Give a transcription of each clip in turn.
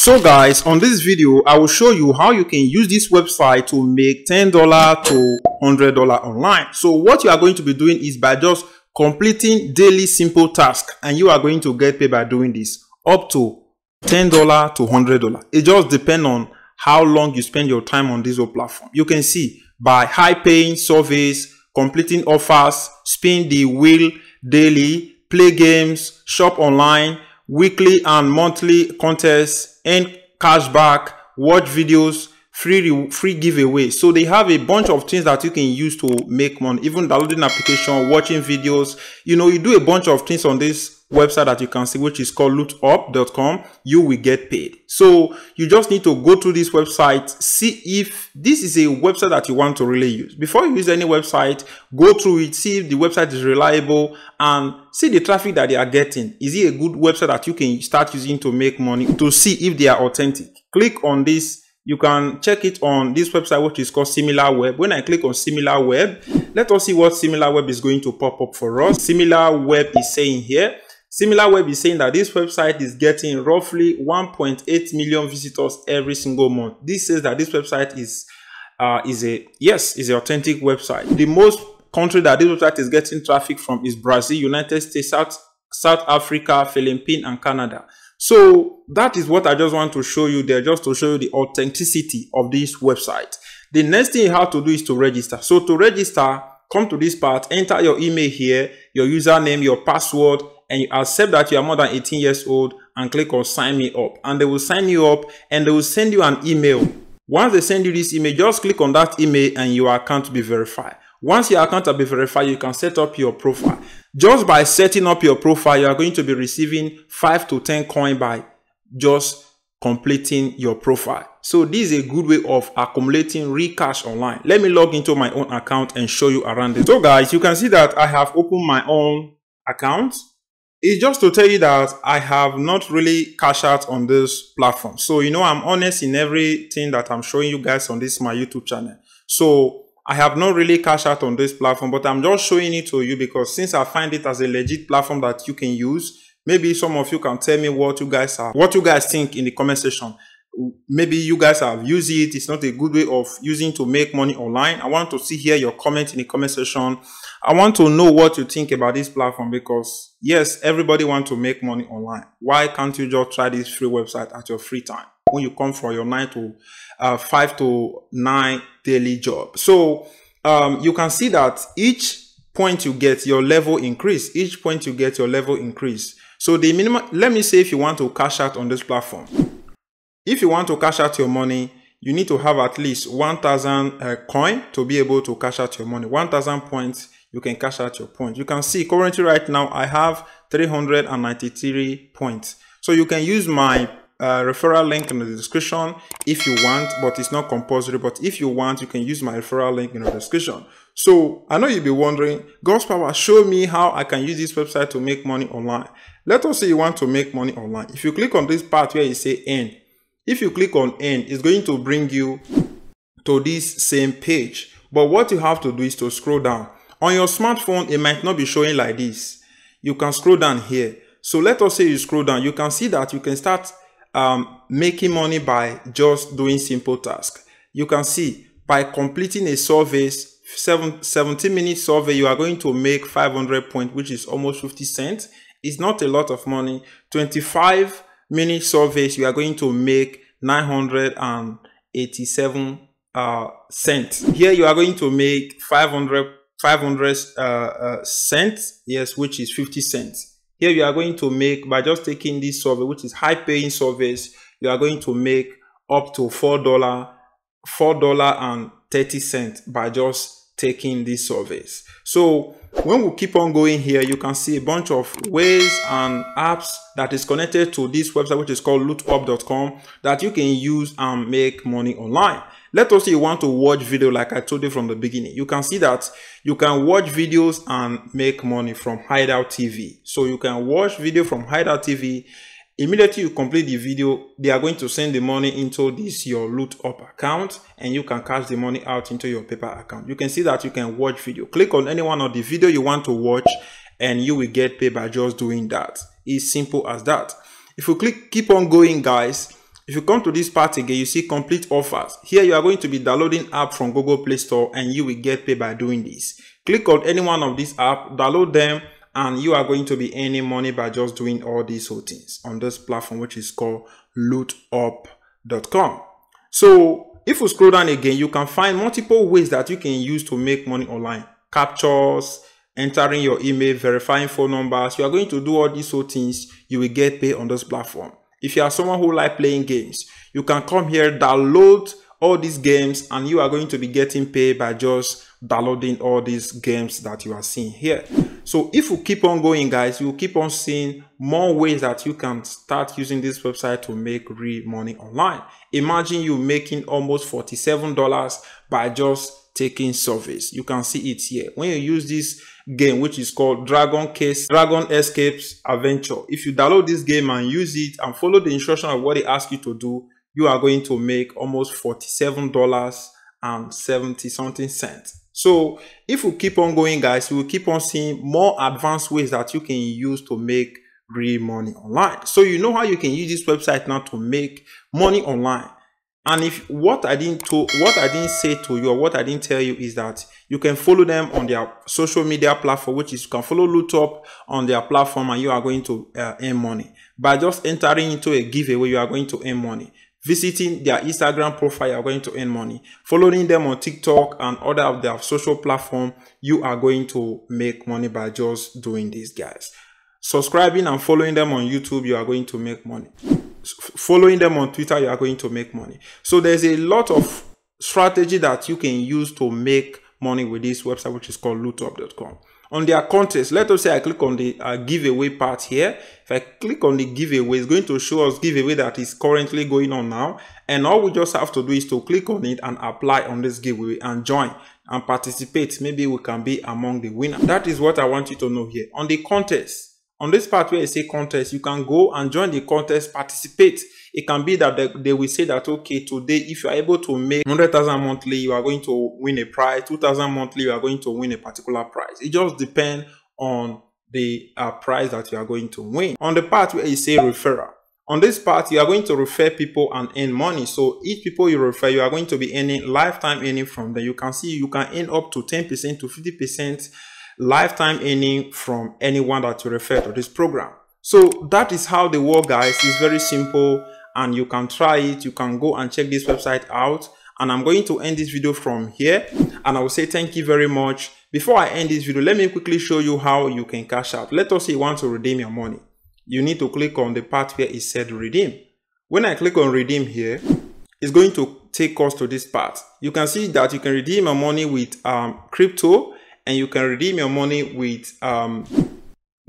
So guys, on this video, I will show you how you can use this website to make $10 to $100 online. So what you are going to be doing is by just completing daily simple tasks, and you are going to get paid by doing this up to $10 to $100. It just depends on how long you spend your time on this whole platform. You can see by high paying surveys, completing offers, spin the wheel daily, play games, shop online, weekly and monthly contests, earn cashback, watch videos, free giveaway. So they have a bunch of things that you can use to make money, even downloading application, watching videos. You know, you do a bunch of things on this website that you can see, which is called lootup.com. You will get paid. So you just need to go to this website, see if this is a website that you want to really use. Before you use any website, go through it, see if the website is reliable, and see the traffic that they are getting. Is it a good website that you can start using to make money, to see if they are authentic? Click on this. You can check it on this website, which is called SimilarWeb. When I click on SimilarWeb, let us see what SimilarWeb is going to pop up for us. SimilarWeb is saying here, SimilarWeb is saying that this website is getting roughly 1.8 million visitors every single month. This says that this website is an authentic website. The most country that this website is getting traffic from is Brazil, United States, South Africa, Philippines, and Canada. So that is what I just want to show you there, just to show you the authenticity of this website. The next thing you have to do is to register. So to register, come to this part, enter your email here, your username, your password, and you accept that you are more than 18 years old, and click on sign me up. And they will sign you up and they will send you an email. Once they send you this email, just click on that email and your account will be verified. Once your account will be verified, you can set up your profile. Just by setting up your profile, you are going to be receiving 5 to 10 coins by just completing your profile. So this is a good way of accumulating real cash online. Let me log into my own account and show you around it. So guys, you can see that I have opened my own account. It's just to tell you that I have not really cashed out on this platform. So, you know, I'm honest in everything that I'm showing you guys on this my YouTube channel. So I have not really cashed out on this platform, but I'm just showing it to you because since I find it as a legit platform that you can use, maybe some of you can tell me what you guys think in the comment section. Maybe you guys have used it. It's not a good way of using to make money online. I want to see here your comment in the comment section. I want to know what you think about this platform because yes, everybody wants to make money online. Why can't you just try this free website at your free time when you come for your 5 to 9 daily job? So you can see that each point you get, your level increase. Each point you get, your level increase. So the minimum, let me say if you want to cash out on this platform, if you want to cash out your money, you need to have at least 1,000 coin to be able to cash out your money. 1,000 points, you can cash out your points. You can see currently right now I have 393 points. So you can use my referral link in the description if you want, but it's not compulsory. But if you want, you can use my referral link in the description. So I know you'll be wondering, Godspower, show me how I can use this website to make money online. Let us say you want to make money online. If you click on this part where you say earn, if you click on earn, it's going to bring you to this same page. But what you have to do is to scroll down. On your smartphone, it might not be showing like this. You can scroll down here. So let us say you scroll down. You can see that you can start making money by just doing simple tasks. You can see by completing a survey, 70-minute survey, you are going to make 500 points, which is almost 50 cents. It's not a lot of money. 25-minute surveys, you are going to make 987 cents. Here you are going to make 500 cents, yes, which is 50 cents. Here you are going to make, by just taking this survey, which is high paying surveys, you are going to make up to $4.30 by just taking these surveys. So when we keep on going here, you can see a bunch of ways and apps that is connected to this website, which is called lootup.com, that you can use and make money online. Let us say you want to watch video like I told you from the beginning. You can see that you can watch videos and make money from Hideout TV. So you can watch video from Hideout TV. Immediately you complete the video, they are going to send the money into this your Lootup account, and you can cash the money out into your paper account. You can see that you can watch video. Click on any one of the video you want to watch and you will get paid by just doing that. It's simple as that. If you keep on going, guys, If you come to this part again, you see complete offers. Here you are going to be downloading app from Google Play Store and you will get paid by doing this. Click on any one of these apps, download them, and you are going to be earning money by just doing all these whole things on this platform, which is called Lootup.com. So if you scroll down again, you can find multiple ways that you can use to make money online. Captures, entering your email, verifying phone numbers. You are going to do all these whole things. You will get paid on this platform. If you are someone who like playing games, you can come here, download all these games, and you are going to be getting paid by just downloading all these games that you are seeing here. So if you keep on going, guys, you will keep on seeing more ways that you can start using this website to make real money online. Imagine you making almost $47 by just taking surveys. You can see it here. When you use this game, which is called Dragon Escapes Adventure, if you download this game and use it and follow the instruction of what they ask you to do, you are going to make almost $47.70 something cents. So if you keep on going, guys, you will keep on seeing more advanced ways that you can use to make real money online. So you know how you can use this website now to make money online. And if what I didn't say to you, or what I didn't tell you, is that you can follow them on their social media platform, which is you can follow Lootup on their platform, and you are going to earn money. By just entering into a giveaway, you are going to earn money. Visiting their Instagram profile, you are going to earn money. Following them on TikTok and other of their social platform, you are going to make money by just doing this, guys. Subscribing and following them on YouTube, you are going to make money. Following them on Twitter, you are going to make money. So there's a lot of strategy that you can use to make money with this website, which is called Lootup.com. On their contest, let us say I click on the giveaway part here. If I click on the giveaway, it's going to show us giveaway that is currently going on now. And all we just have to do is to click on it and apply on this giveaway and join and participate. Maybe we can be among the winners. That is what I want you to know here. On the contest, on this part where I say contest, you can go and join the contest, participate. It can be that they will say that, okay, today, if you are able to make 100,000 monthly, you are going to win a prize. 2,000 monthly, you are going to win a particular prize. It just depends on the prize that you are going to win. On the part where you say referral, on this part, you are going to refer people and earn money. So each people you refer, you are going to be earning lifetime earning from them. You can see you can earn up to 10% to 50% lifetime earning from anyone that you refer to this program. So that is how they work, guys. It's very simple and you can try it. You can go and check this website out. And I'm going to end this video from here, and I will say thank you very much. Before I end this video, let me quickly show you how you can cash out. Let us say you want to redeem your money. You need to click on the part where it said redeem. When I click on redeem here, it's going to take us to this part. You can see that you can redeem your money with crypto, and you can redeem your money with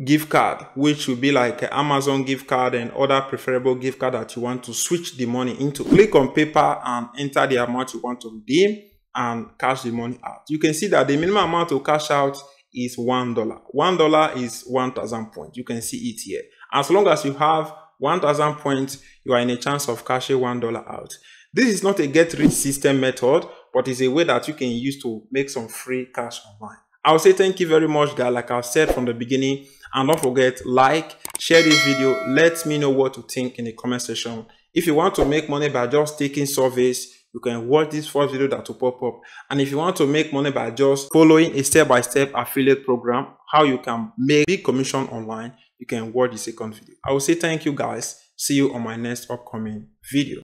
gift card, which will be like an Amazon gift card and other preferable gift card that you want to switch the money into. Click on paper and enter the amount you want to redeem and cash the money out. You can see that the minimum amount to cash out is $1. $1 is 1,000 points. You can see it here. As long as you have 1,000 points, you are in a chance of cashing $1 out. This is not a get rich system method, but it's a way that you can use to make some free cash online. I will say thank you very much, guys, like I said from the beginning. And don't forget, like, share this video. Let me know what you think in the comment section. If you want to make money by just taking surveys, you can watch this first video that will pop up. And if you want to make money by just following a step-by-step affiliate program, how you can make big commission online, you can watch the second video. I will say thank you, guys. See you on my next upcoming video.